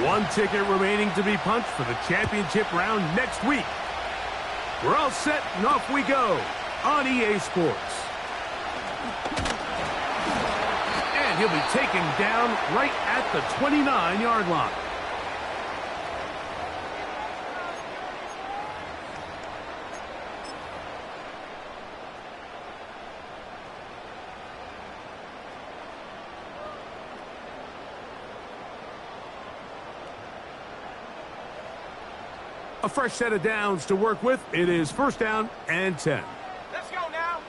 One ticket remaining to be punched for the championship round next week. We're all set and off we go on EA Sports. And he'll be taken down right at the 29-yard line. A fresh set of downs to work with. It is first down and 10. Let's go now.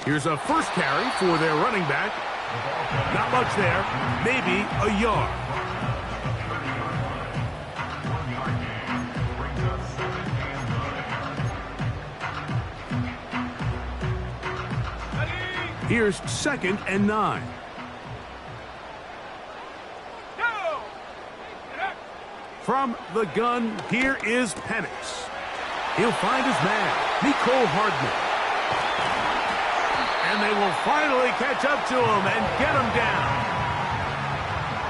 Here's a first carry for their running back. Not much there. Maybe a yard. Here's second and 9. From the gun, here is Penix. He'll find his man, Nicole Hardman. And they will finally catch up to him and get him down.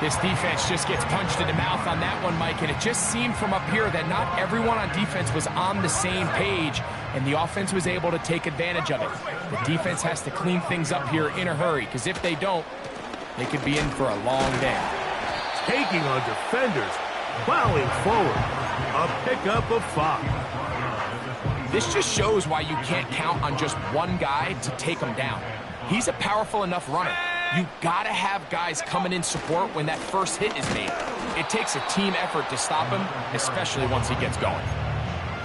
This defense just gets punched in the mouth on that one, Mike, and it just seemed from up here that not everyone on defense was on the same page, and the offense was able to take advantage of it. The defense has to clean things up here in a hurry, because if they don't, they could be in for a long day. Taking on defenders. Plowing forward, a pickup of 5. This just shows why you can't count on just one guy to take him down. He's a powerful enough runner. You gotta have guys coming in support when that first hit is made. It takes a team effort to stop him, especially once he gets going.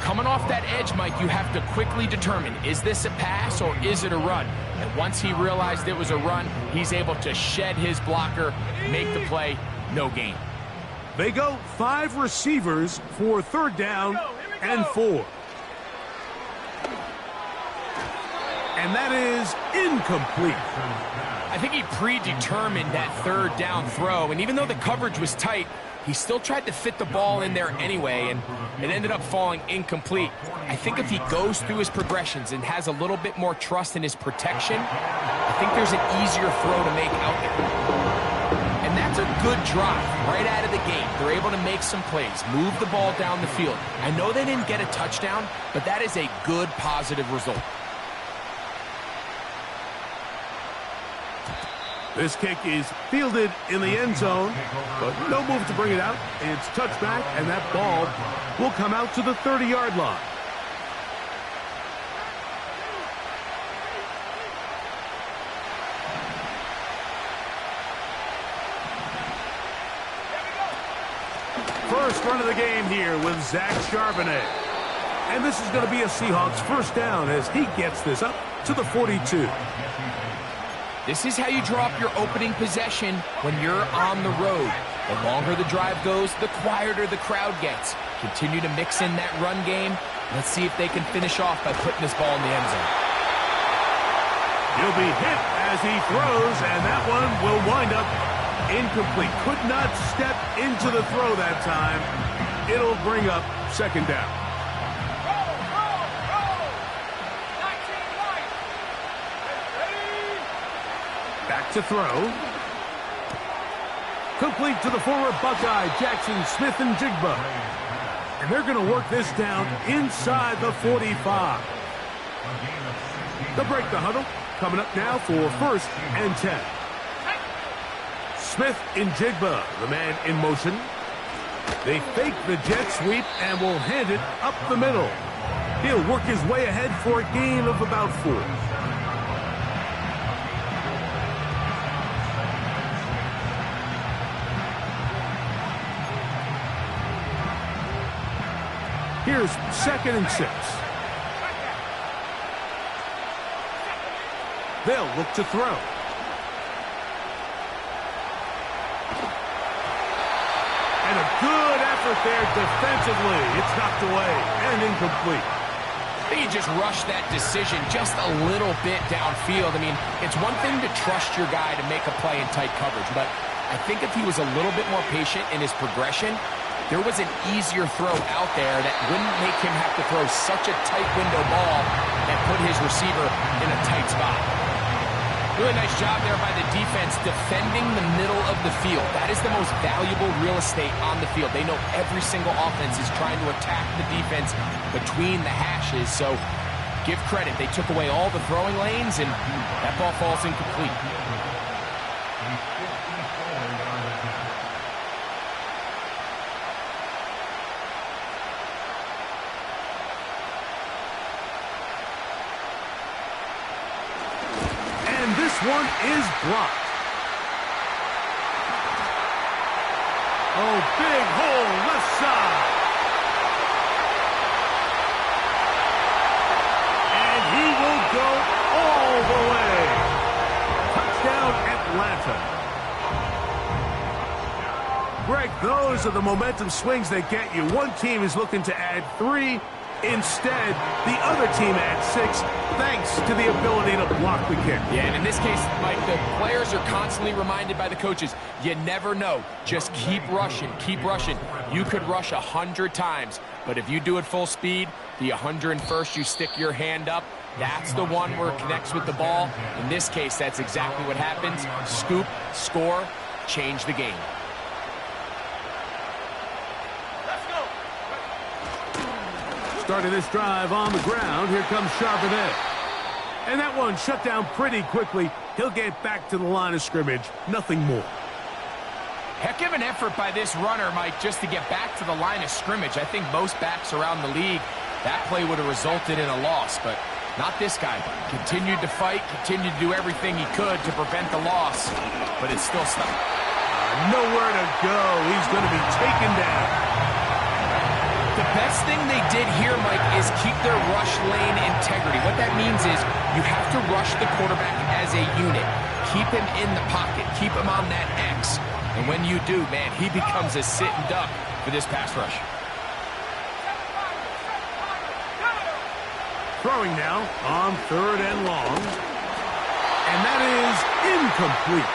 Coming off that edge, Mike, you have to quickly determine, is this a pass or is it a run? And once he realized it was a run, he's able to shed his blocker, make the play, no gain. They go 5 receivers for third down and 4. And that is incomplete. I think he predetermined that third down throw, and even though the coverage was tight, he still tried to fit the ball in there anyway, and it ended up falling incomplete. I think if he goes through his progressions and has a little bit more trust in his protection, I think there's an easier throw to make out there. And that's a good drive right out of the gate. They're able to make some plays, move the ball down the field. I know they didn't get a touchdown, but that is a good, positive result. This kick is fielded in the end zone, but no move to bring it out. It's touchback, and that ball will come out to the 30-yard line. First run of the game here with Zach Charbonnet. And this is going to be a Seahawks first down as he gets this up to the 42. This is how you draw up your opening possession when you're on the road. The longer the drive goes, the quieter the crowd gets. Continue to mix in that run game. Let's see if they can finish off by putting this ball in the end zone. He'll be hit as he throws, and that one will wind up incomplete. Could not step into the throw that time. It'll bring up second down. Back to throw. Complete to the former Buckeye, Jackson Smith-Njigba. And they're going to work this down inside the 45. They'll break the huddle. Coming up now for first and 10. Smith-Njigba, the man in motion. They fake the jet sweep and will hand it up the middle. He'll work his way ahead for a gain of about 4. Here's second and 6. They'll look to throw. And a good effort there defensively. It's knocked away and incomplete. I think he just rushed that decision just a little bit downfield. I mean, it's one thing to trust your guy to make a play in tight coverage, but I think if he was a little bit more patient in his progression, there was an easier throw out there that wouldn't make him have to throw such a tight window ball and put his receiver in a tight spot. Really nice job there by the defense defending the middle of the field. That is the most valuable real estate on the field. They know every single offense is trying to attack the defense between the hashes, so give credit. They took away all the throwing lanes, and that ball falls incomplete. This one is blocked. Oh, big hole left side. And he will go all the way. Touchdown, Atlanta. Greg, those are the momentum swings that get you. One team is looking to add 3. Instead, the other team adds 6, thanks to the ability to block the kick. Yeah, and in this case, Mike, the players are constantly reminded by the coaches, you never know. Just keep rushing, keep rushing. You could rush 100 times, but if you do it full speed, the 101st, you stick your hand up, that's the one where it connects with the ball. In this case, that's exactly what happens. Scoop, score, change the game. Starting this drive on the ground, here comes Charbonnet. And that one shut down pretty quickly. He'll get back to the line of scrimmage, nothing more. Heck of an effort by this runner, Mike, just to get back to the line of scrimmage. I think most backs around the league, that play would have resulted in a loss, but not this guy. Continued to fight, continued to do everything he could to prevent the loss, but it's still stuck. Nowhere to go. He's going to be taken down. The best thing they did here, Mike, is keep their rush lane integrity. What that means is you have to rush the quarterback as a unit. Keep him in the pocket. Keep him on that X. And when you do, man, he becomes a sitting duck for this pass rush. Throwing now on 3rd and long. And that is incomplete.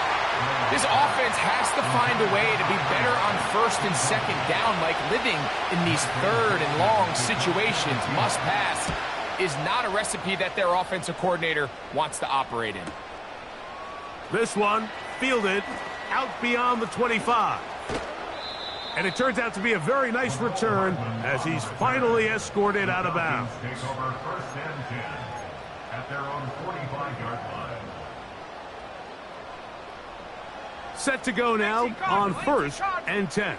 This offense has to find a way to be better on 1st and 2nd down, like living in these 3rd and long situations. Must pass is not a recipe that their offensive coordinator wants to operate in. This one fielded out beyond the 25. And it turns out to be a very nice return as he's finally escorted out of bounds. Take over 1st and 10 at their own 45-yard line. Set to go now on 1st and 10.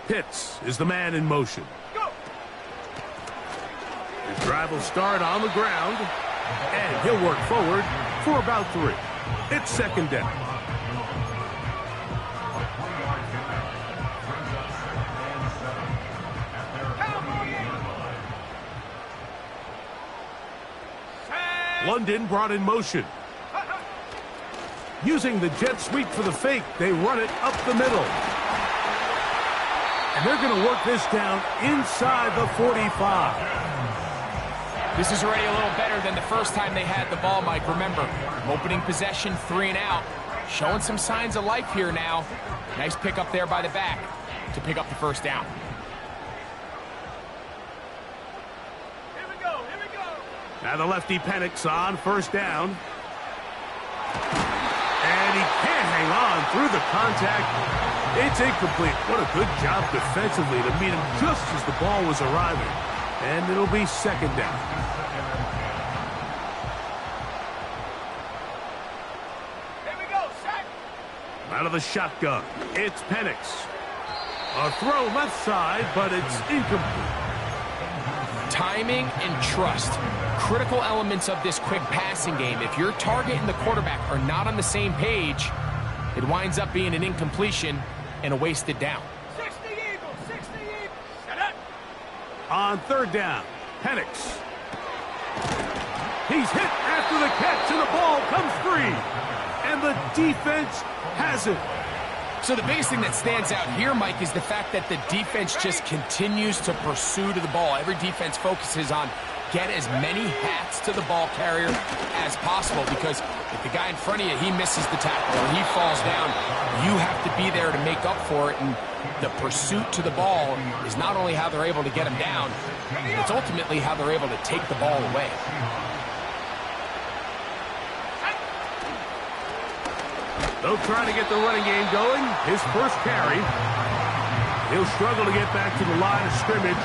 Pitts is the man in motion. His drive will start on the ground, and he'll work forward for about 3. It's 2nd down. London brought in motion. Using the jet sweep for the fake, they run it up the middle. And they're going to work this down inside the 45. This is already a little better than the first time they had the ball, Mike. Remember, opening possession, 3 and out. Showing some signs of life here now. Nice pick up there by the back to pick up the 1st down. Here we go, here we go. Now the lefty panics on 1st down. And he can't hang on through the contact. It's incomplete. What a good job defensively to meet him just as the ball was arriving. And it'll be 2nd down. Here we go, set. Out of the shotgun, it's Penix. A throw left side, but it's incomplete. Timing and trust. Critical elements of this quick passing game. If your target and the quarterback are not on the same page, it winds up being an incompletion and a wasted down. 60 Eagles, 60 Eagles. Set it. On 3rd down, Penix. He's hit after the catch, and the ball comes free. And the defense has it. So the biggest thing that stands out here, Mike, is the fact that the defense just continues to pursue to the ball. Every defense focuses on get as many hats to the ball carrier as possible, because if the guy in front of you, he misses the tackle or he falls down, you have to be there to make up for it. And the pursuit to the ball is not only how they're able to get him down, it's ultimately how they're able to take the ball away. They'll try to get the running game going. His first carry. He'll struggle to get back to the line of scrimmage.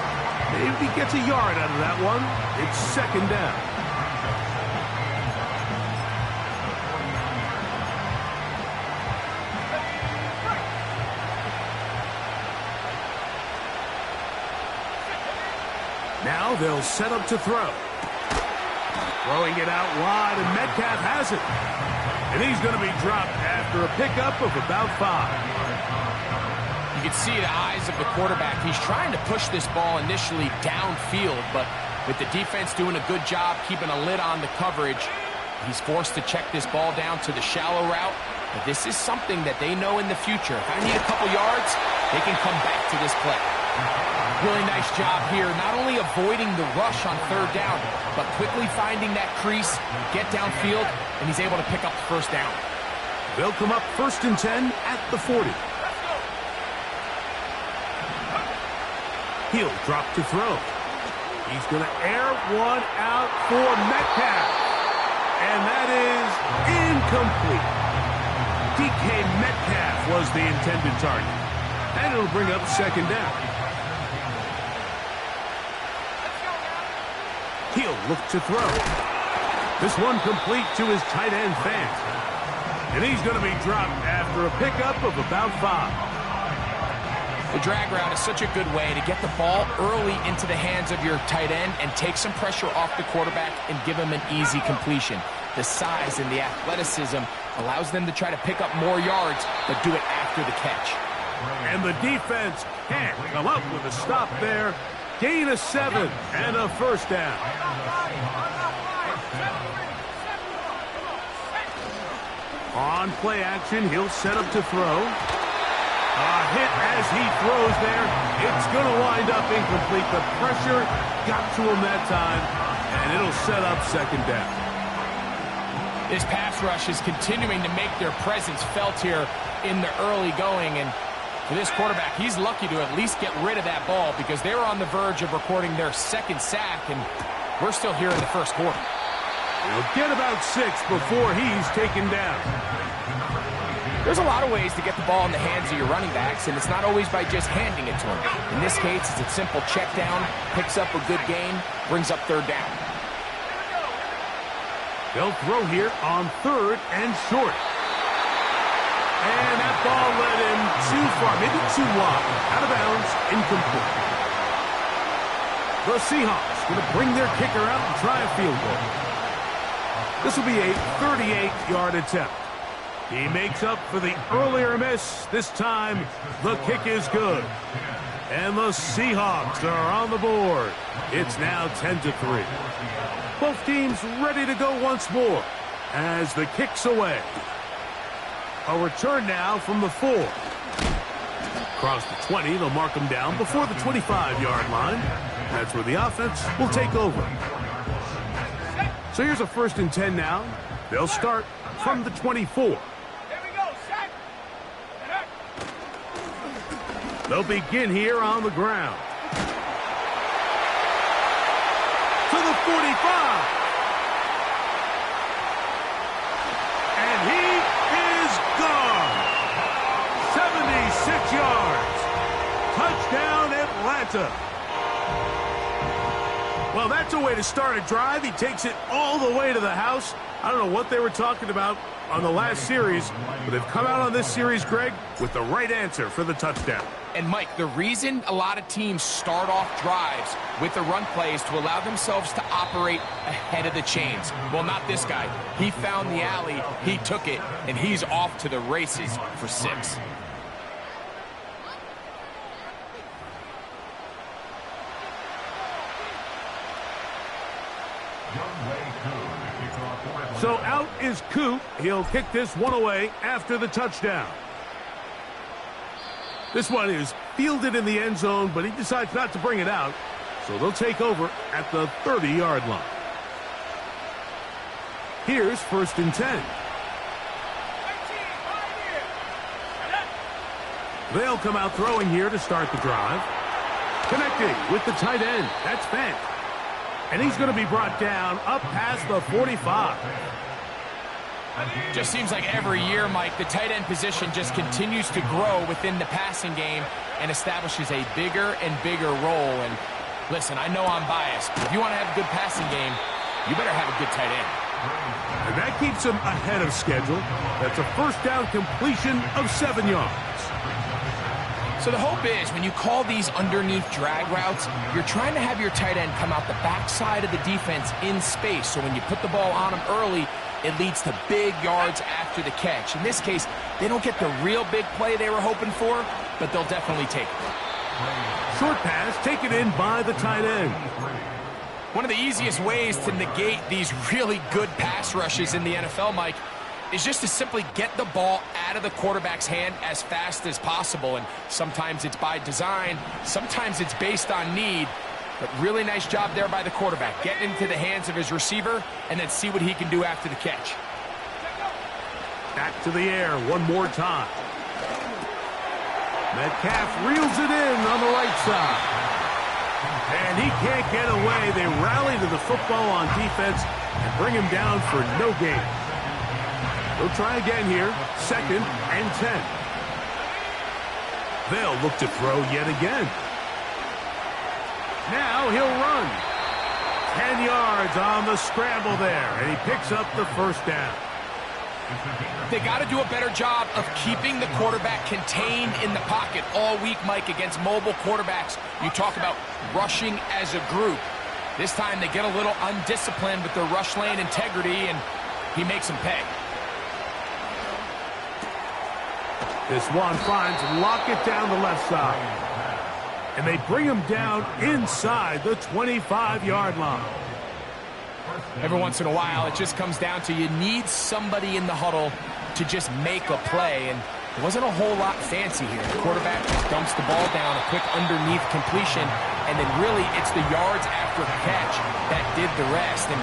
Maybe he gets a yard out of that one. It's second down. Now they'll set up to throw. Throwing it out wide, and Metcalf has it. And he's going to be dropped after a pickup of about 5. You can see the eyes of the quarterback. He's trying to push this ball initially downfield, but with the defense doing a good job keeping a lid on the coverage, he's forced to check this ball down to the shallow route. But this is something that they know in the future. If I need a couple yards, they can come back to this play. Really nice job here, not only avoiding the rush on third down, but quickly finding that crease, get downfield, and he's able to pick up the first down. They'll come up 1st and 10 at the 40. He'll drop to throw. He's going to air one out for Metcalf. And that is incomplete. DK Metcalf was the intended target. And it'll bring up second down. He'll look to throw. This one complete to his tight end Fant. And he's going to be dropped after a pickup of about 5. The drag route is such a good way to get the ball early into the hands of your tight end and take some pressure off the quarterback and give him an easy completion. The size and the athleticism allows them to try to pick up more yards, but do it after the catch. And the defense can't come up with a stop there. Gain of 7 and a first down. On play action, he'll set up to throw. A hit as he throws there. It's going to wind up incomplete. The pressure got to him that time, and it'll set up second down. This pass rush is continuing to make their presence felt here in the early going, and for this quarterback, he's lucky to at least get rid of that ball because they were on the verge of recording their second sack, and we're still here in the first quarter. He'll get about 6 before he's taken down. There's a lot of ways to get the ball in the hands of your running backs, and it's not always by just handing it to them. In this case, it's a simple check down, picks up a good gain, brings up third down. They'll throw here on 3rd and short. And that ball led him too far, maybe too wide. Out of bounds, incomplete. The Seahawks going to bring their kicker out and try a field goal. This will be a 38-yard attempt. He makes up for the earlier miss. This time, the kick is good. And the Seahawks are on the board. It's now 10-3. Both teams ready to go once more as the kick's away. A return now from the 4. Across the 20, they'll mark him down before the 25-yard line. That's where the offense will take over. So here's a 1st and 10 now. They'll start from the 24. Here we go, sack. They'll begin here on the ground. To the 45. And he is gone. 76 yards. Touchdown, Atlanta. Well, that's a way to start a drive. He takes it all the way to the house. I don't know what they were talking about on the last series, but they've come out on this series, Greg, with the right answer for the touchdown. And, Mike, the reason a lot of teams start off drives with the run play is to allow themselves to operate ahead of the chains. Well, not this guy. He found the alley, he took it, and he's off to the races for 6. So out is Coop. He'll kick this one away after the touchdown. This one is fielded in the end zone, but he decides not to bring it out. So they'll take over at the 30-yard line. Here's 1st and 10. They'll come out throwing here to start the drive. Connecting with the tight end. That's Fant. And he's going to be brought down up past the 45. Just seems like every year, Mike, the tight end position just continues to grow within the passing game and establishes a bigger and bigger role. And listen, I know I'm biased, but if you want to have a good passing game, you better have a good tight end. And that keeps him ahead of schedule. That's a first down completion of 7 yards. So the hope is when you call these underneath drag routes, you're trying to have your tight end come out the backside of the defense in space. So when you put the ball on him early, it leads to big yards after the catch. In this case, they don't get the real big play they were hoping for, but they'll definitely take it. Short pass taken in by the tight end. One of the easiest ways to negate these really good pass rushes in the NFL, Mike, is just to simply get the ball out of the quarterback's hand as fast as possible. And sometimes it's by design, sometimes it's based on need. But really nice job there by the quarterback, getting into the hands of his receiver and then see what he can do after the catch. Back to the air one more time. Metcalf reels it in on the right side. And he can't get away. They rally to the football on defense and bring him down for no gain. They'll try again here, 2nd and 10. They'll look to throw yet again. Now he'll run. 10 yards on the scramble there, and he picks up the first down. They got to do a better job of keeping the quarterback contained in the pocket all week, Mike, against mobile quarterbacks. You talk about rushing as a group. This time they get a little undisciplined with their rush lane integrity, and he makes them pay. This one finds Lockett down the left side. And they bring him down inside the 25-yard line. Every once in a while, it just comes down to you need somebody in the huddle to just make a play. And it wasn't a whole lot fancy here. The quarterback dumps the ball down, a quick underneath completion, and then really it's the yards after the catch that did the rest. And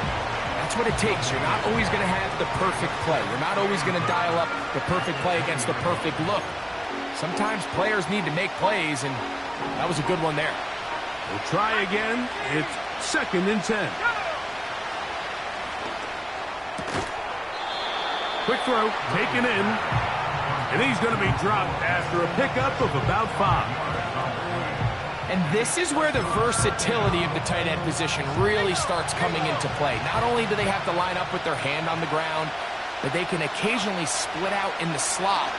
that's what it takes. You're not always going to have the perfect play. You're not always going to dial up the perfect play against the perfect look. Sometimes players need to make plays, and that was a good one there. We'll try again. It's 2nd and 10. Quick throw, taken in. And he's going to be dropped after a pickup of about 5. And this is where the versatility of the tight end position really starts coming into play. Not only do they have to line up with their hand on the ground, but they can occasionally split out in the slot.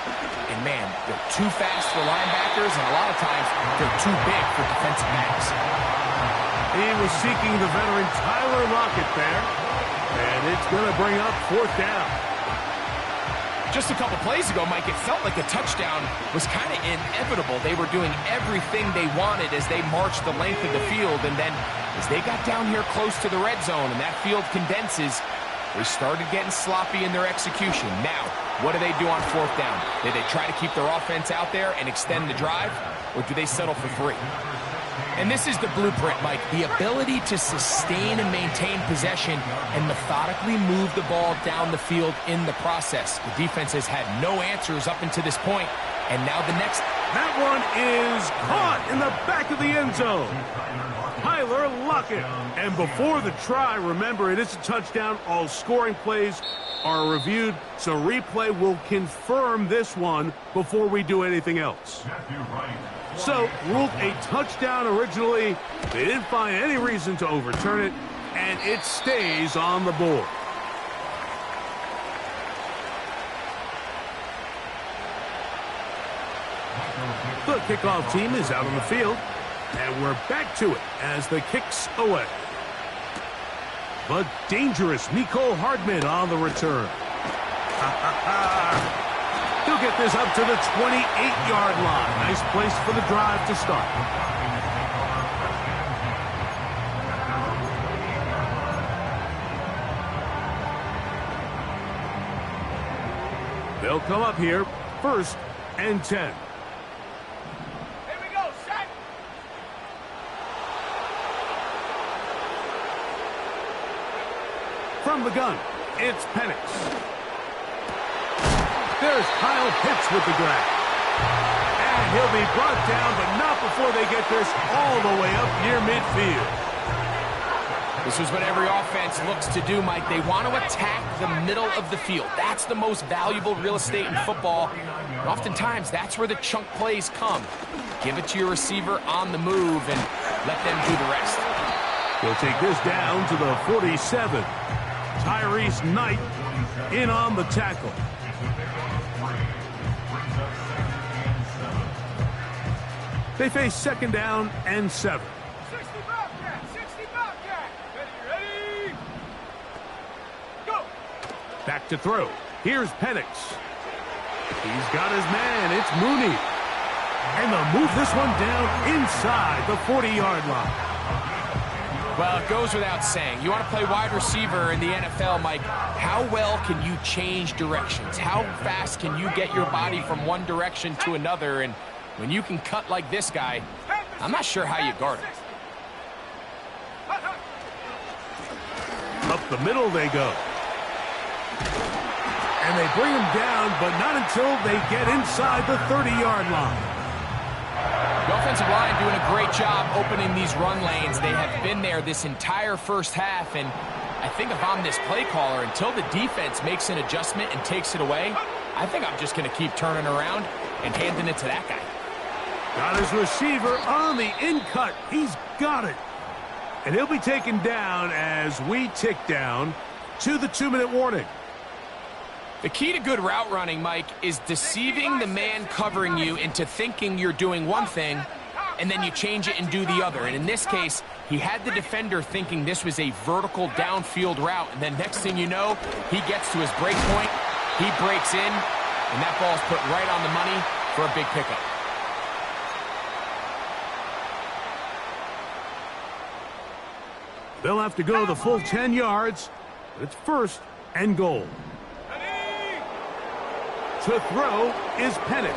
And man, they're too fast for linebackers, and a lot of times they're too big for defensive backs. He was seeking the veteran Tyler Lockett there, and it's going to bring up 4th down. Just a couple plays ago, Mike, it felt like a touchdown was kind of inevitable. They were doing everything they wanted as they marched the length of the field, and then as they got down here close to the red zone and that field condenses, they started getting sloppy in their execution. Now, what do they do on 4th down? Do they try to keep their offense out there and extend the drive, or do they settle for 3? And this is the blueprint, Mike. The ability to sustain and maintain possession and methodically move the ball down the field in the process. The defense has had no answers up until this point, and now the next. That one is caught in the back of the end zone. Tyler Lockett. And before the try, remember, it is a touchdown. All scoring plays are reviewed, so replay will confirm this one before we do anything else. So, ruled a touchdown originally. They didn't find any reason to overturn it, and it stays on the board. The kickoff team is out on the field, and we're back to it as the kick's away. But dangerous Mecole Hardman on the return. He'll get this up to the 28-yard line. Nice place for the drive to start. They'll come up here, 1st and 10. Here we go, set. From the gun, it's Penix. There's Kyle Pitts with the grab. And he'll be brought down, but not before they get this all the way up near midfield. This is what every offense looks to do, Mike. They want to attack the middle of the field. That's the most valuable real estate in football. And oftentimes, that's where the chunk plays come. Give it to your receiver on the move and let them do the rest. He'll take this down to the 47. Tyrese Knight in on the tackle. They face second down and 7. 60 Bobcat, 60 Bobcat. Ready. Go. Back to throw. Here's Penix. He's got his man. It's Mooney. And they'll move this one down inside the 40-yard line. Well, it goes without saying. You want to play wide receiver in the NFL, Mike. How well can you change directions? How fast can you get your body from one direction to another? And when you can cut like this guy, I'm not sure how you guard him. Up the middle they go. And they bring him down, but not until they get inside the 30-yard line. The offensive line doing a great job opening these run lanes. They have been there this entire first half, and I think if I'm this play caller, until the defense makes an adjustment and takes it away, I think I'm just going to keep turning around and handing it to that guy. Got his receiver on the in-cut. He's got it. And he'll be taken down as we tick down to the 2-minute warning. The key to good route running, Mike, is deceiving the man covering you into thinking you're doing one thing, and then you change it and do the other. And in this case, he had the defender thinking this was a vertical downfield route, and then next thing you know, he gets to his break point, he breaks in, and that ball's put right on the money for a big pickup. They'll have to go the full 10 yards, but it's first and goal. To throw is Penix.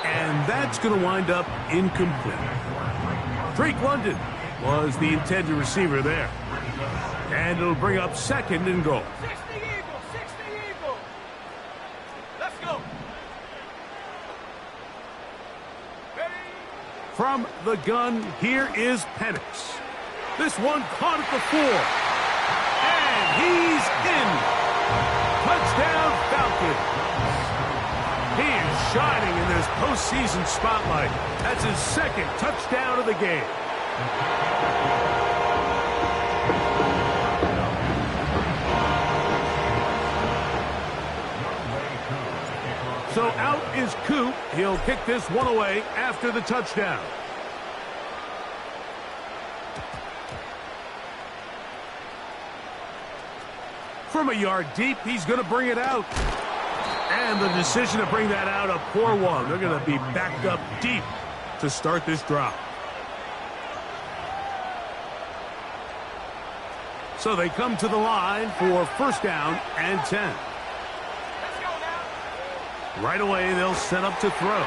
And that's going to wind up incomplete. Drake London was the intended receiver there. And it'll bring up second and goal. 60 Eagles, 60 Eagles. Let's go. Ready. From the gun, here is Penix. This one caught at the 4. And he's in. Touchdown, Falcons. He is shining in this postseason spotlight. That's his second touchdown of the game. So out is Coop. He'll kick this one away after the touchdown. From a yard deep, he's going to bring it out. And the decision to bring that out, a poor one. They're going to be backed up deep to start this drive. So they come to the line for first down and 10. Let's go now. Right away, they'll set up to throw.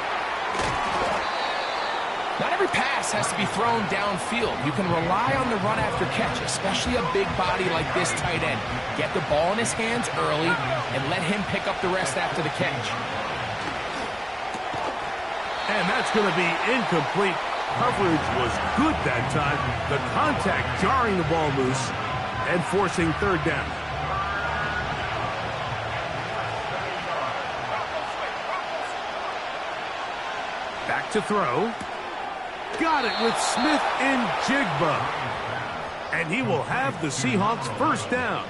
Not every pass has to be thrown downfield. You can rely on the run after catch, especially a big body like this tight end. Get the ball in his hands early and let him pick up the rest after the catch. And that's going to be incomplete. Coverage was good that time. The contact jarring the ball loose and forcing third down. Back to throw. Got it with Smith and Jigba. And he will have the Seahawks first down.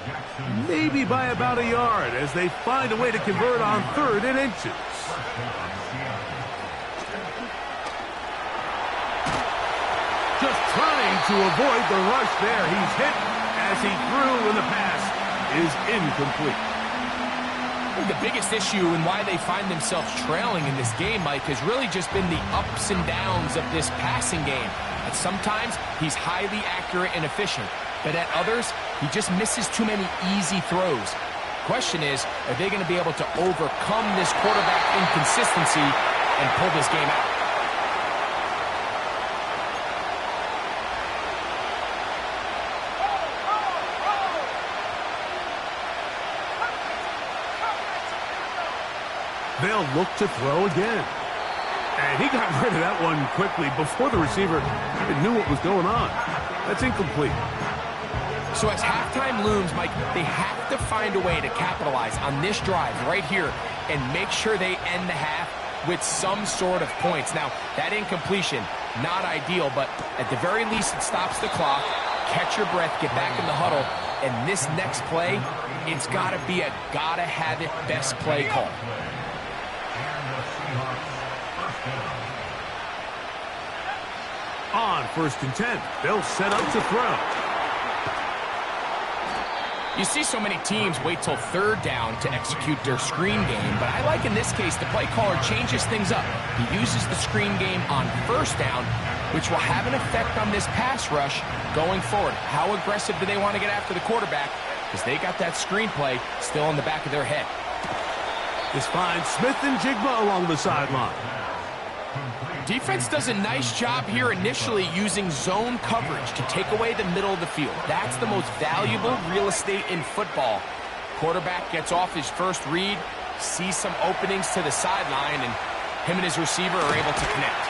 Maybe by about a yard as they find a way to convert on 3rd and inches. Just trying to avoid the rush there. He's hit as he threw and the pass is incomplete. The biggest issue and why they find themselves trailing in this game, Mike, has really just been the ups and downs of this passing game. At sometimes, he's highly accurate and efficient, but at others, he just misses too many easy throws. Question is, are they going to be able to overcome this quarterback inconsistency and pull this game out? They'll look to throw again. And he got rid of that one quickly before the receiver even knew what was going on. That's incomplete. So as halftime looms, Mike, they have to find a way to capitalize on this drive right here and make sure they end the half with some sort of points. Now, that incompletion, not ideal, but at the very least it stops the clock. Catch your breath, get back in the huddle, and this next play, it's got to be a gotta-have-it best play call. On 1st and 10, they'll set up to throw. You see so many teams wait till 3rd down to execute their screen game, but I like in this case the play caller changes things up. He uses the screen game on 1st down, which will have an effect on this pass rush going forward. How aggressive do they want to get after the quarterback? Because they got that screen play still in the back of their head. This finds Smith and Jigma along the sideline. Defense does a nice job here initially using zone coverage to take away the middle of the field. That's the most valuable real estate in football. Quarterback gets off his first read, sees some openings to the sideline, and him and his receiver are able to connect.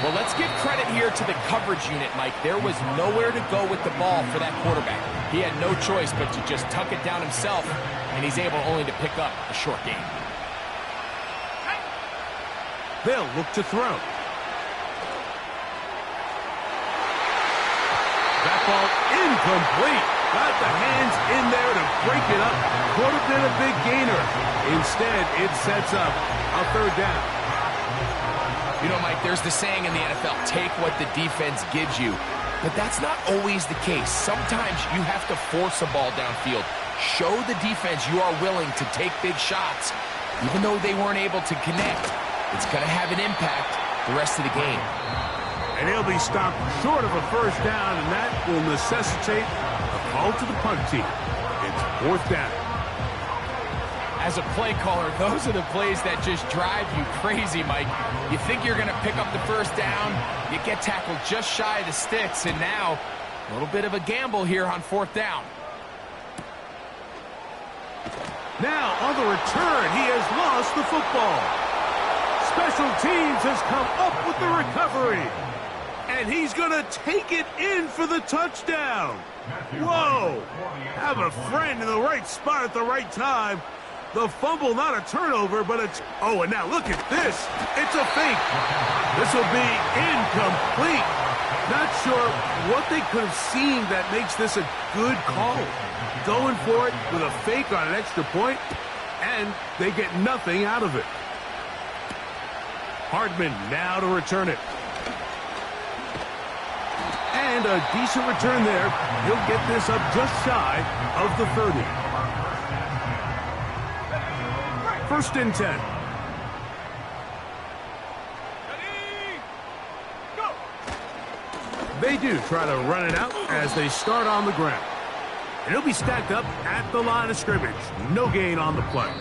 Well, let's give credit here to the coverage unit, Mike. There was nowhere to go with the ball for that quarterback. He had no choice but to just tuck it down himself, and he's able only to pick up a short gain. They'll look to throw. That ball incomplete. Got the hands in there to break it up. Could have been a big gainer. Instead, it sets up a 3rd down. You know, Mike, there's the saying in the NFL, take what the defense gives you. But that's not always the case. Sometimes you have to force a ball downfield. Show the defense you are willing to take big shots. Even though they weren't able to connect, it's going to have an impact the rest of the game. And he'll be stopped short of a 1st down, and that will necessitate a call to the punt team. It's 4th down. As a play caller, those are the plays that just drive you crazy, Mike. You think you're going to pick up the 1st down, you get tackled just shy of the sticks, and now a little bit of a gamble here on 4th down. Now, on the return, he has lost the football. Special teams has come up with the recovery. And he's going to take it in for the touchdown. Whoa! Have a friend in the right spot at the right time. The fumble, not a turnover, but it's... Oh, and now look at this. It's a fake. This will be incomplete. Not sure what they could have seen that makes this a good call. Going for it with a fake on an extra point, and they get nothing out of it. Hardman now to return it. And a decent return there. He'll get this up just shy of the 30. 1st and 10. They do try to run it out as they start on the ground. And he'll be stacked up at the line of scrimmage. No gain on the play.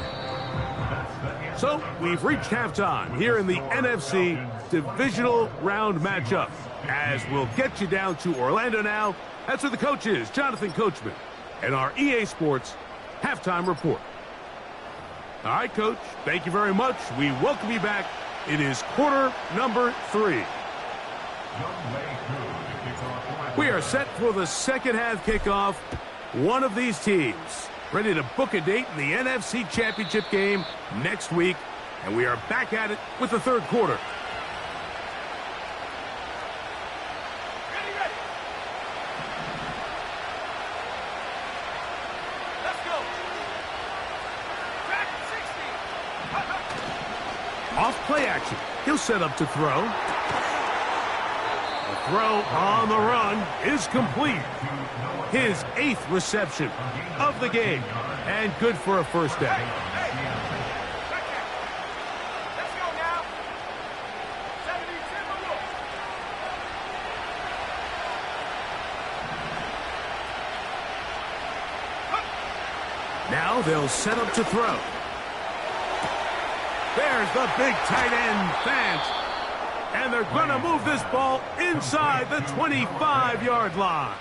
So, we've reached halftime here in the NFC Divisional Round matchup. As we'll get you down to Orlando now. That's where the coach is, Jonathan Coachman, and our EA Sports Halftime Report. All right, Coach, thank you very much. We welcome you back. It is quarter number 3. We are set for the 2nd half kickoff. One of these teams ready to book a date in the NFC Championship game next week, and we are back at it with the 3rd quarter. Let's go. Back 60. Off play action. He'll set up to throw. The throw on the run is complete. His 8th reception of the game, and good for a 1st down. Let's go now. 70 Now they'll set up to throw. There's the big tight end, Fant. And they're going to move this ball inside the 25-yard line.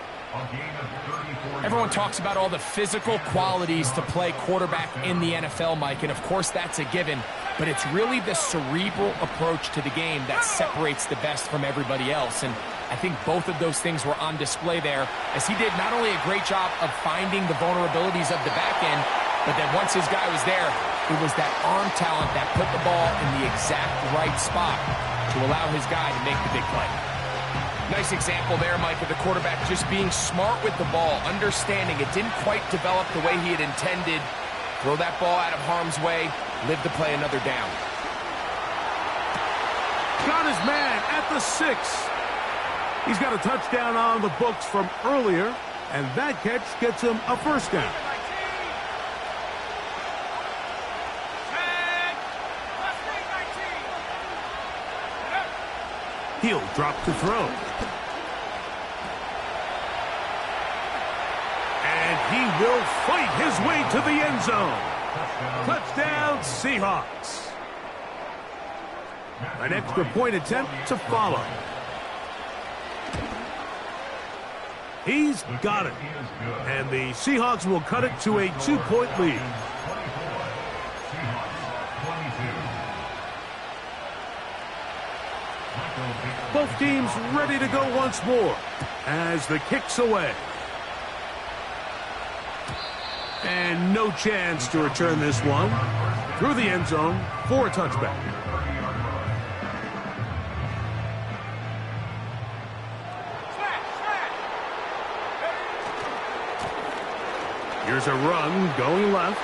Everyone talks about all the physical qualities to play quarterback in the NFL, Mike, and of course that's a given, but it's really the cerebral approach to the game that separates the best from everybody else, and I think both of those things were on display there, as he did not only a great job of finding the vulnerabilities of the back end, but then once his guy was there, it was that arm talent that put the ball in the exact right spot to allow his guy to make the big play. Nice example there, Mike, of the quarterback just being smart with the ball, understanding it didn't quite develop the way he had intended. Throw that ball out of harm's way, live to play another down. Got his man at the 6. He's got a touchdown on the books from earlier, and that catch gets him a first down. He'll drop to throw. And he will fight his way to the end zone. Touchdown, Seahawks. An extra point attempt to follow. He's got it. And the Seahawks will cut it to a 2-point lead. Both teams ready to go once more as the kick's away. And no chance to return this one through the end zone for a touchback. Here's a run going left.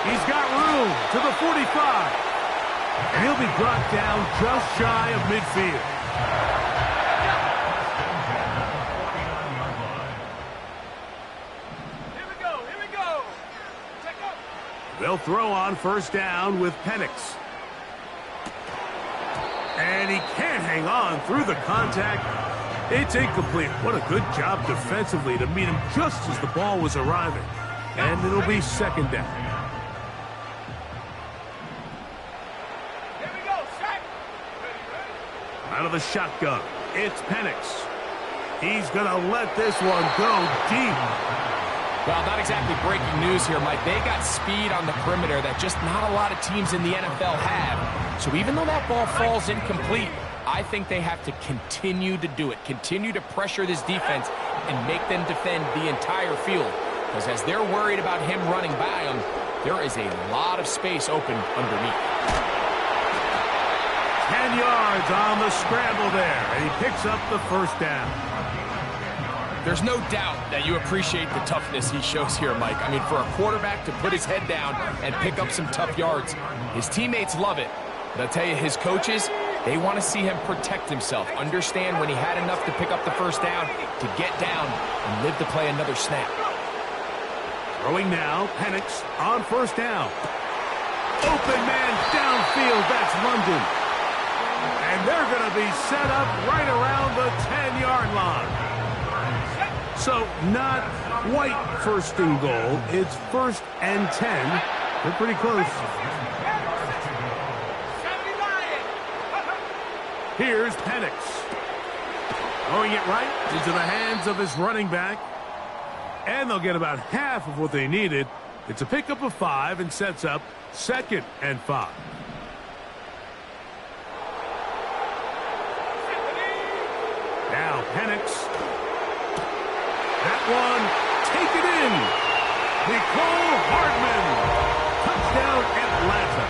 He's got room to the 45. And he'll be brought down just shy of midfield. Here we go. Check up. They'll throw on first down with Penix. And he can't hang on through the contact. It's incomplete. What a good job defensively to meet him just as the ball was arriving. And it'll be second down. Out of the shotgun, it's Penix. He's going to let this one go deep. Well, not exactly breaking news here, Mike. They got speed on the perimeter that just not a lot of teams in the NFL have. So even though that ball falls incomplete, I think they have to continue to do it, continue to pressure this defense and make them defend the entire field. Because as they're worried about him running by them, there is a lot of space open underneath. 10 yards on the scramble there, and he picks up the first down. There's no doubt that you appreciate the toughness he shows here, Mike. I mean, for a quarterback to put his head down and pick up some tough yards, his teammates love it. But I'll tell you, his coaches, they want to see him protect himself, understand when he had enough to pick up the first down, to get down and live to play another snap. Throwing now, Penix on first down. Open man downfield, that's London. And they're going to be set up right around the 10-yard line. So not quite first and goal. It's first and 10. They're pretty close. Here's Penix. Throwing it right into the hands of his running back. And they'll get about half of what they needed. It's a pickup of 5 and sets up second and 5. Now Penix. That one, take it in. Nicole Hardman. Touchdown Atlanta.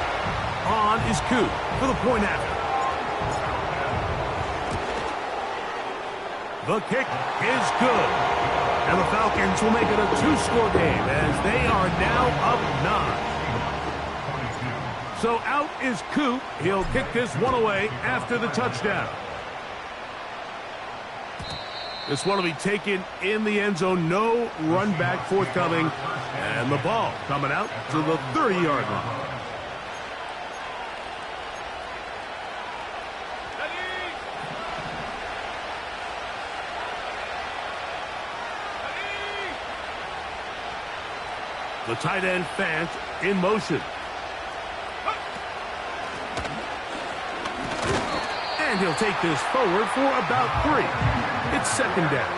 On is Coop for the point after. The kick is good. And the Falcons will make it a 2-score game as they are now up 9. So out is Coop. He'll kick this one away after the touchdown. This one will be taken in the end zone. No run back forthcoming. And the ball coming out to the 30-yard line. The tight end Fant in motion. And he'll take this forward for about 3. It's second down.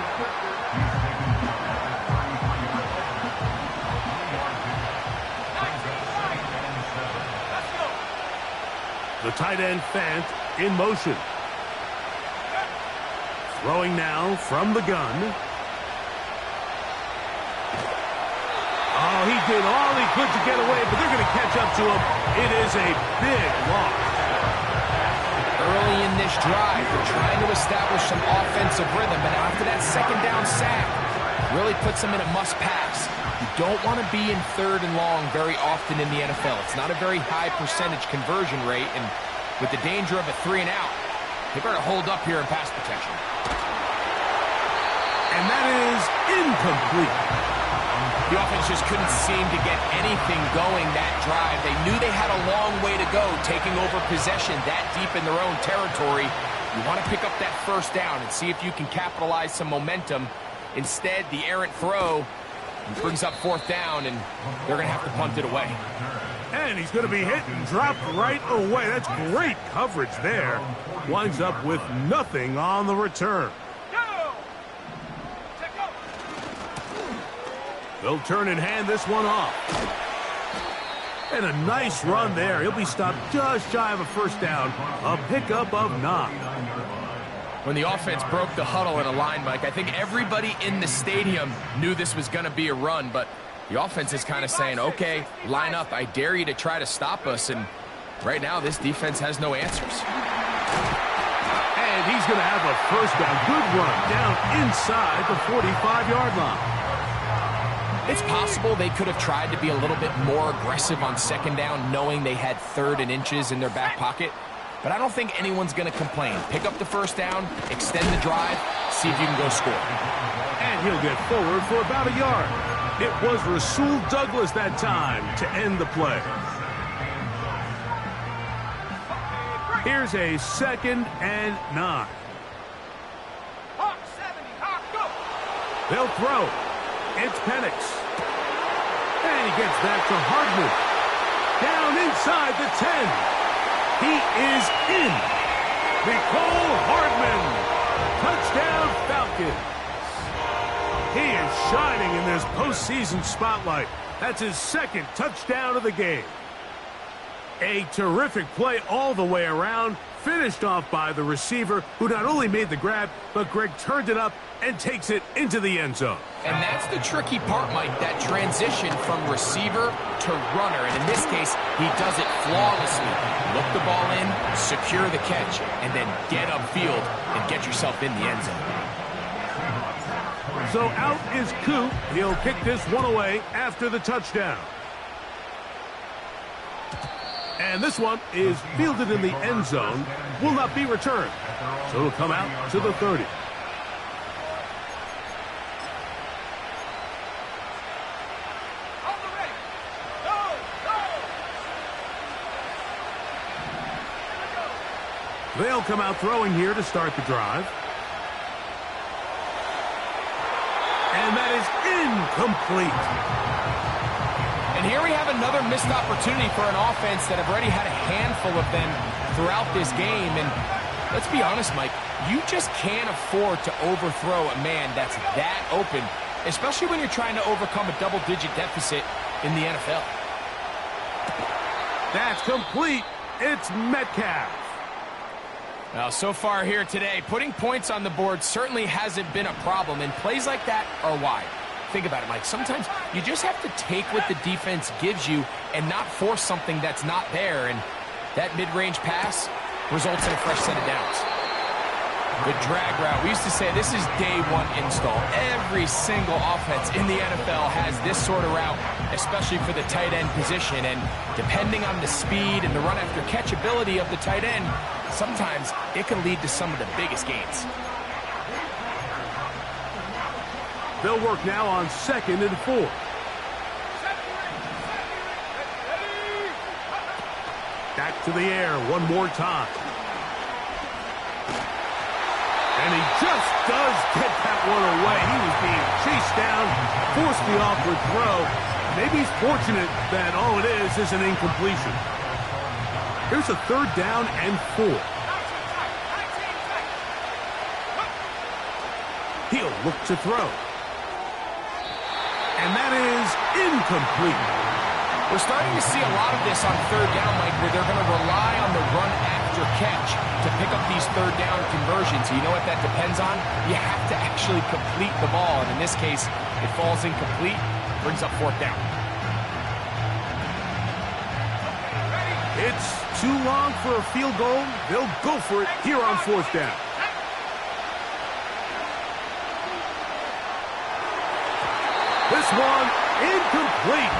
tight end Fant in motion. Throwing now from the gun. Oh, he did all he could to get away, but they're going to catch up to him. It is a big loss. Early in this drive, they're trying to establish some offensive rhythm, and after that second down sack, really puts them in a must-pass. You don't want to be in third and long very often in the NFL. It's not a very high percentage conversion rate, and with the danger of a 3-and-out, they better hold up here in pass protection. And that is incomplete. The offense just couldn't seem to get anything going that drive. They knew they had a long way to go, taking over possession that deep in their own territory. You want to pick up that first down and see if you can capitalize some momentum. Instead, the errant throw brings up fourth down, and they're going to have to punt it away. And he's going to be hit and dropped right away. That's great coverage there. Winds up with nothing on the return. They'll turn and hand this one off. And a nice run there. He'll be stopped just shy of a first down. A pickup of 9. When the offense broke the huddle in a line, Mike, I think everybody in the stadium knew this was going to be a run, but the offense is kind of saying, okay, line up. I dare you to try to stop us. And right now, this defense has no answers. And he's going to have a first down. Good run down inside the 45-yard line. It's possible they could have tried to be a little bit more aggressive on second down, knowing they had 3rd and inches in their back pocket. But I don't think anyone's going to complain. Pick up the first down, extend the drive, see if you can go score. And he'll get forward for about a yard. It was Rasul Douglas that time to end the play. Here's a 2nd and 9. They'll throw. It's Penix. And he gets that to Hardman. Down inside the 10. He is in. Nicole Hardman. Touchdown Falcons. He is shining in this postseason spotlight. That's his 2nd touchdown of the game. A terrific play all the way around. Finished off by the receiver, who not only made the grab, but Greg turned it up and takes it into the end zone. And that's the tricky part, Mike, that transition from receiver to runner. And in this case, he does it flawlessly. Look the ball in, secure the catch, and then get upfield and get yourself in the end zone. So out is Coop. He'll kick this one away after the touchdown. And this one is fielded in the end zone. Will not be returned. So it'll come out to the 30. They'll come out throwing here to start the drive. And that is incomplete. And here we have another missed opportunity for an offense that have already had a handful of them throughout this game. And let's be honest, Mike, you just can't afford to overthrow a man that's that open, especially when you're trying to overcome a double-digit deficit in the NFL. That's complete. It's Metcalf. Well, so far here today, putting points on the board certainly hasn't been a problem, and plays like that are why. Think about it, Mike. Sometimes you just have to take what the defense gives you and not force something that's not there, and that mid-range pass results in a fresh set of downs. Good drag route. We used to say this is day one install. Every single offense in the NFL has this sort of route, especially for the tight end position, and depending on the speed and the run-after-catch ability of the tight end, sometimes it can lead to some of the biggest gains. They'll work now on 2nd and 4. Back to the air one more time. And he just does get that one away. He was being chased down, forced the awkward throw. Maybe he's fortunate that all it is an incompletion. Here's a 3rd down and 4. He'll look to throw. And that is incomplete. We're starting to see a lot of this on third down, Mike, where they're going to rely on the run after catch to pick up these third down conversions. You know what that depends on? You have to actually complete the ball, and in this case, it falls incomplete, brings up fourth down. It's too long for a field goal. They'll go for it here on fourth down. This one incomplete.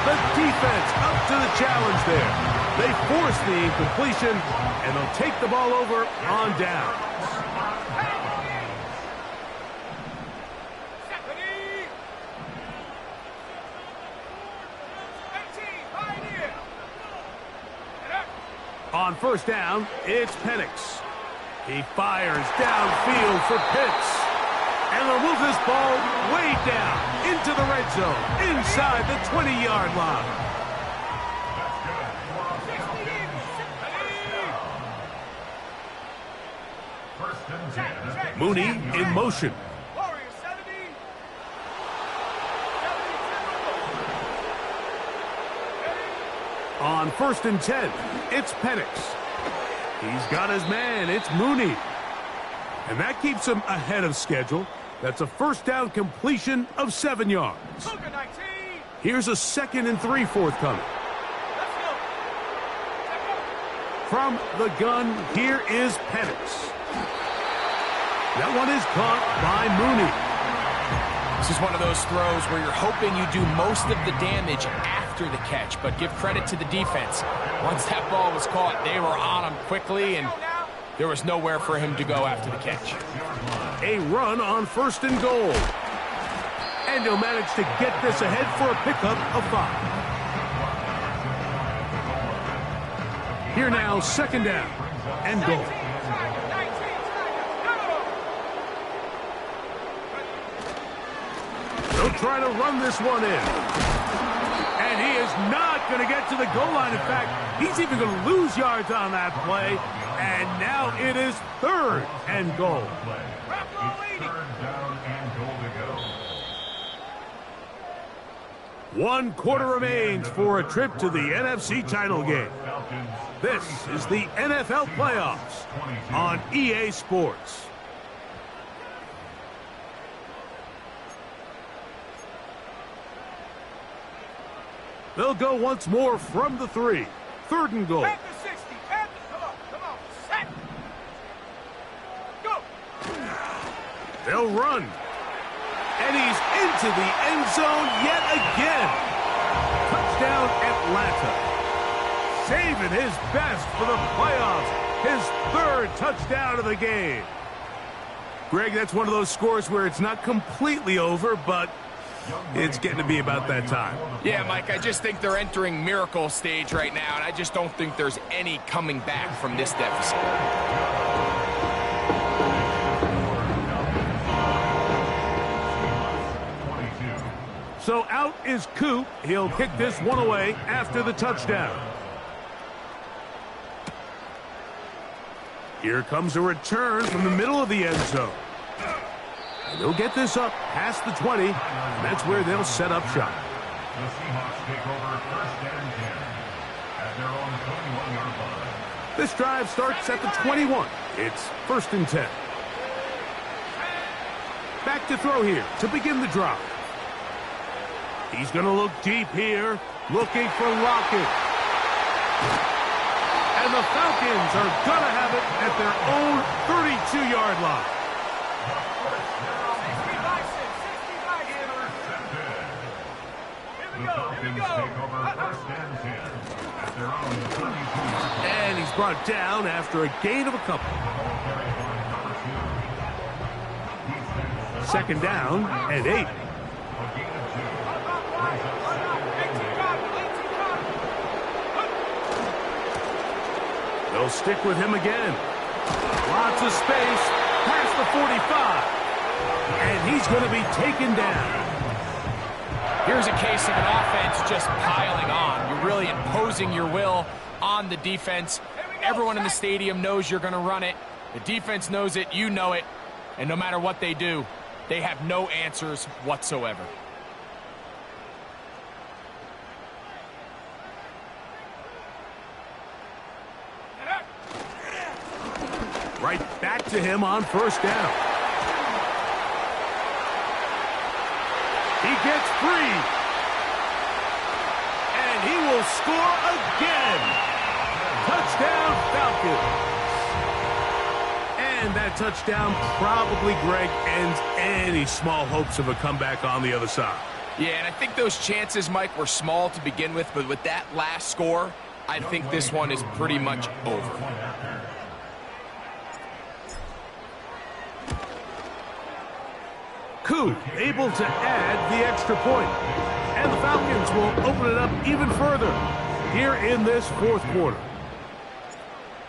The defense up to the challenge there. They force the incompletion, and they'll take the ball over on down. On first down, it's Penix. He fires downfield for Pitts. And they'll move this ball way down into the red zone, inside the 20-yard line. Mooney in motion. On first and 10, it's Penix. He's got his man, it's Mooney. And that keeps him ahead of schedule. That's a first down completion of 7 yards. Here's a 2nd and 3 forthcoming. From the gun, here is Penix. That one is caught by Mooney. This is one of those throws where you're hoping you do most of the damage after the catch, but give credit to the defense. Once that ball was caught, they were on him quickly, and there was nowhere for him to go after the catch. A run on first and goal. And he'll manage to get this ahead for a pickup of 5. Here now, 2nd down and goal. They'll try to run this one in. And he is not going to get to the goal line. In fact, he's even going to lose yards on that play. And now it is 3rd and goal. One quarter remains for a trip to the NFC title game. This is the NFL playoffs on EA Sports. They'll go once more from the 3. 3rd and goal. They'll run. And he's into the end zone yet again. Touchdown, Atlanta. Saving his best for the playoffs. His 3rd touchdown of the game. Greg, that's one of those scores where it's not completely over, but it's getting to be about that time. Yeah, Mike, I just think they're entering miracle stage right now, and I just don't think there's any coming back from this deficit. So out is Coop. He'll kick this one away after the touchdown. Here comes a return from the middle of the end zone. And they'll get this up past the 20, and that's where they'll set up shop. The Seahawks take over 1st and 10 at their own 21-yard line. This drive starts at the 21. It's 1st and 10. Back to throw here to begin the drive. He's going to look deep here, looking for Lockett. And the Falcons are going to have it at their own 32-yard line. The Falcons take over 1st and 10 at their own 32-yard line. And he's brought down after a gain of a couple. 2nd down and 8. They'll stick with him again. Lots of space past the 45. And he's going to be taken down. Here's a case of an offense just piling on. You're really imposing your will on the defense. Everyone in the stadium knows you're going to run it. The defense knows it. You know it. And no matter what they do, they have no answers whatsoever. Right back to him on first down. He gets free. And he will score again. Touchdown, Falcons. And that touchdown probably, Greg, ends any small hopes of a comeback on the other side. Yeah, and I think those chances, Mike, were small to begin with, but with that last score, I think this one is pretty much over. Koo able to add the extra point. And the Falcons will open it up even further here in this fourth quarter.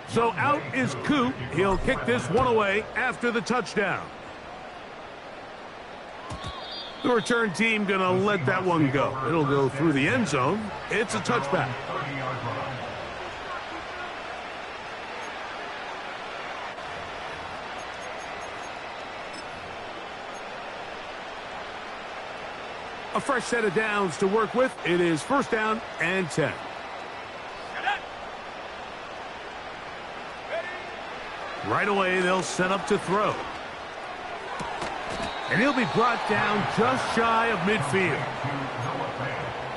So out is Koo. He'll kick this one away after the touchdown. The return team going to let that one go. It'll go through the end zone. It's a touchback. A fresh set of downs to work with. It is first down and 10. Right away, they'll set up to throw. And he'll be brought down just shy of midfield.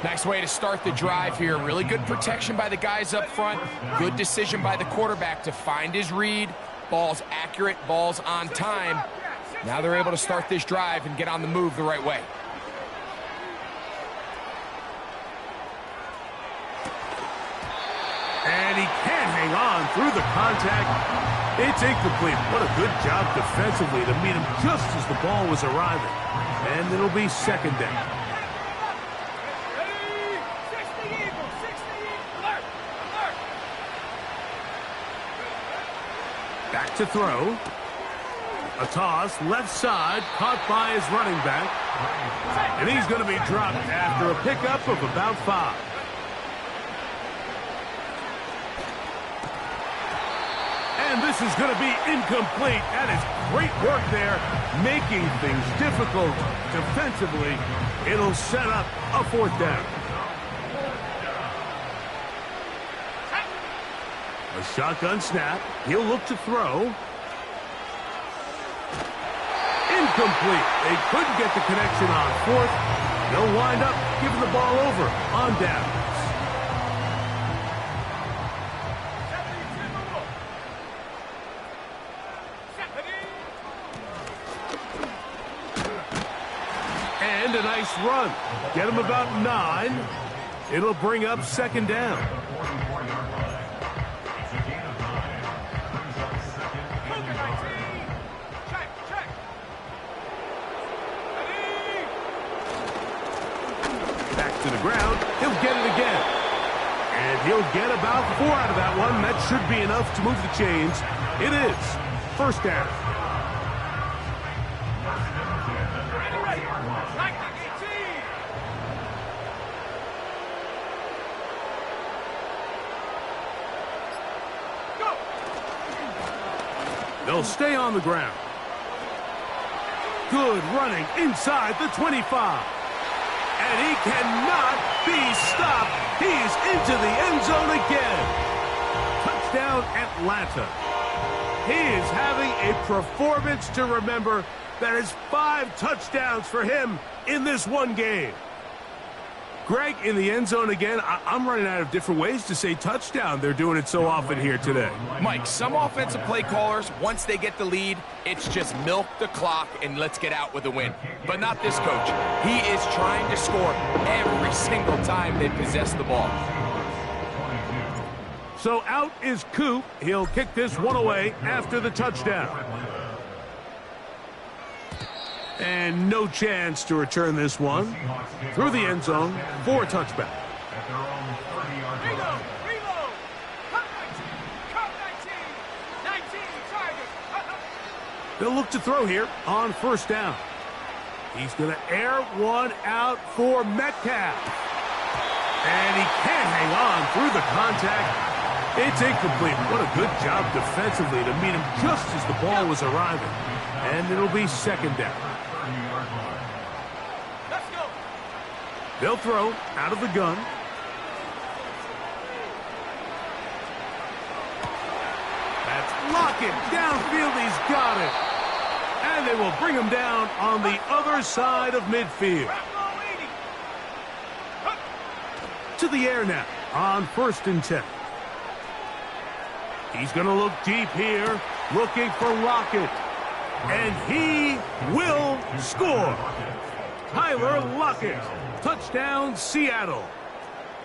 Nice way to start the drive here. Really good protection by the guys up front. Good decision by the quarterback to find his read. Ball's accurate, ball's on time. Now they're able to start this drive and get on the move the right way. And he can't hang on through the contact. It's incomplete. What a good job defensively to meet him just as the ball was arriving. And it'll be second down. Ready? 60 Eagles, 60 Eagles. Alert, alert. Back to throw. A toss, left side, caught by his running back. And he's going to be dropped after a pickup of about 5. And this is going to be incomplete. That is great work there, making things difficult defensively. It'll set up a fourth down. A shotgun snap. He'll look to throw. Incomplete. They couldn't get the connection on fourth. They'll wind up giving the ball over on downs. And a nice run. Get him about 9. It'll bring up second down. Back to the ground. He'll get it again. And he'll get about 4 out of that one. That should be enough to move the chains. It is first down. They'll stay on the ground. Good running inside the 25. And he cannot be stopped. He's into the end zone again. Touchdown, Atlanta. He is having a performance to remember. That is 5 touchdowns for him in this one game. Greg, in the end zone again, I'm running out of different ways to say touchdown. They're doing it so often here today. Mike, some offensive play callers, once they get the lead, it's just milk the clock and let's get out with a win. But not this coach. He is trying to score every single time they possess the ball. So out is Koo. He'll kick this one away after the touchdown. And no chance to return this one through the end zone for a touchback. Reload, reload. Cut 19, 19 target. They'll look to throw here on first down. He's going to air one out for Metcalf. And he can't hang on through the contact. It's incomplete. What a good job defensively to meet him just as the ball was arriving. And it'll be second down. Let's go. They'll throw out of the gun. That's Lockett, downfield, he's got it. And they will bring him down on the other side of midfield. To the air now on 1st and 10. He's going to look deep here, looking for Lockett. And he will score. Tyler Lockett, touchdown Seattle.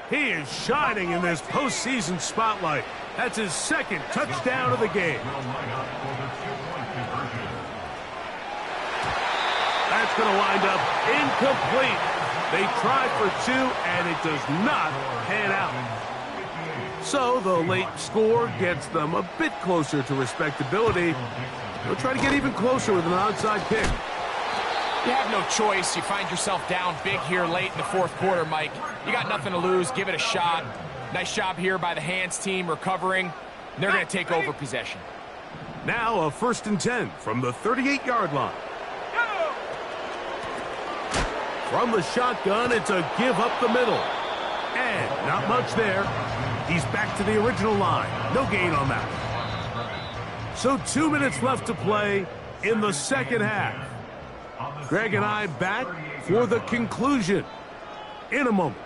He is shining in this postseason spotlight. That's his 2nd touchdown of the game. That's going to wind up incomplete. They tried for 2, and it does not pan out. So the late score gets them a bit closer to respectability. They'll try to get even closer with an onside kick. You have no choice. You find yourself down big here late in the 4th quarter, Mike. You got nothing to lose. Give it a shot. Nice job here by the hands team recovering. They're going to take over possession. Now a 1st and 10 from the 38-yard line. From the shotgun, it's a give up the middle. And not much there. He's back to the original line. No gain on that. So 2 minutes left to play in the 2nd half. Greg and I back for the conclusion in a moment.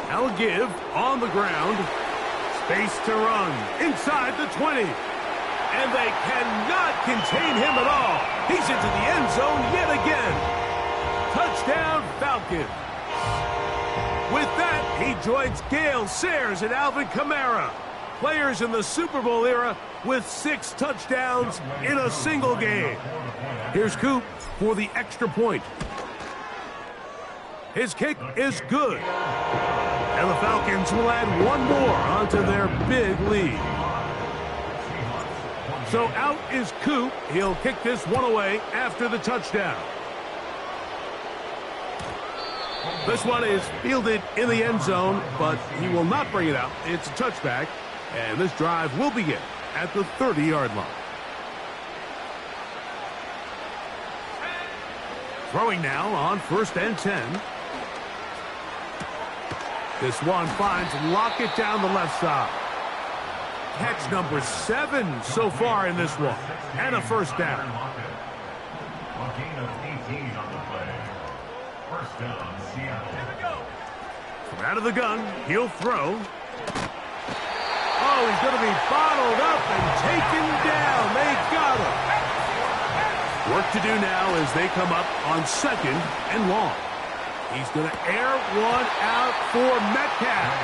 Now a give on the ground. Space to run inside the 20. And they cannot contain him at all. He's into the end zone yet again. Touchdown Falcons. With that, he joins Gale Sayers and Alvin Kamara, players in the Super Bowl era with 6 touchdowns in a single game. Here's Coop for the extra point. His kick is good. And the Falcons will add 1 more onto their big lead. So out is Coop. He'll kick this one away after the touchdown. This one is fielded in the end zone, but he will not bring it out. It's a touchback, and this drive will begin at the 30-yard line. Throwing now on 1st and 10. This one finds Lockett down the left side. Catch number 7 so far in this one, and a 1st down. A gain of 18 on the play. 1st down, Seattle. From out of the gun, he'll throw. Oh, he's going to be bottled up and taken down. They got him. Work to do now as they come up on 2nd and long. He's going to air one out for Metcalf.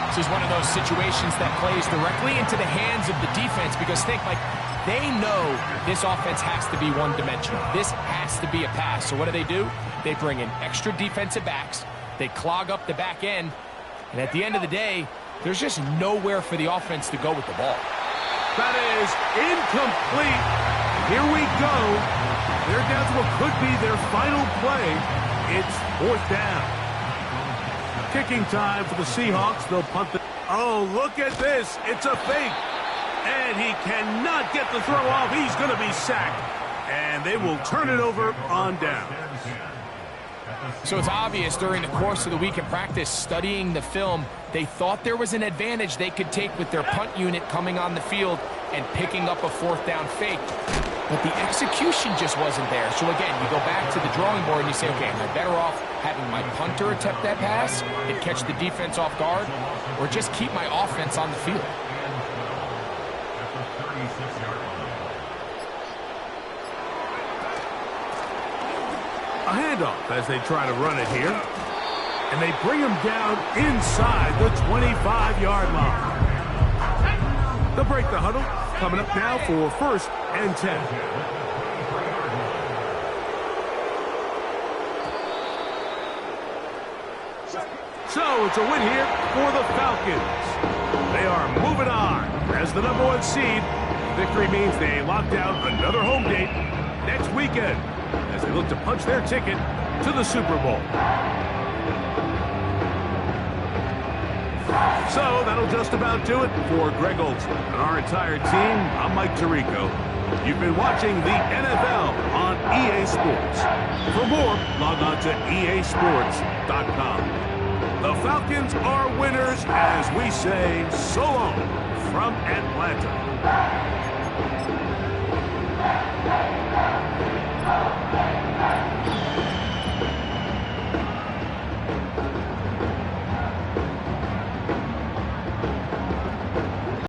This is one of those situations that plays directly into the hands of the defense because think, like, they know this offense has to be one-dimensional. This has to be a pass. So what do? They bring in extra defensive backs. They clog up the back end. And at the end of the day, there's just nowhere for the offense to go with the ball. That is incomplete. Here we go. They're down to what could be their final play. It's 4th down. Kicking time for the Seahawks. They'll punt the... Oh, look at this. It's a fake. And he cannot get the throw off. He's going to be sacked. And they will turn it over on down. So it's obvious during the course of the week in practice, studying the film, they thought there was an advantage they could take with their punt unit coming on the field and picking up a 4th down fake. But the execution just wasn't there. So again, you go back to the drawing board and you say, okay, am I better off having my punter attempt that pass and catch the defense off guard, or just keep my offense on the field? A handoff as they try to run it here. And they bring him down inside the 25-yard line. They'll break the huddle. Coming up now for 1st and 10. So it's a win here for the Falcons. They are moving on as the #1 seed. Victory means they locked out another home date next weekend as they look to punch their ticket to the Super Bowl. So that'll just about do it for Greg Olson and our entire team. I'm Mike Tirico. You've been watching the NFL on EA Sports. For more, log on to easports.com. The Falcons are winners as we say so long from Atlanta.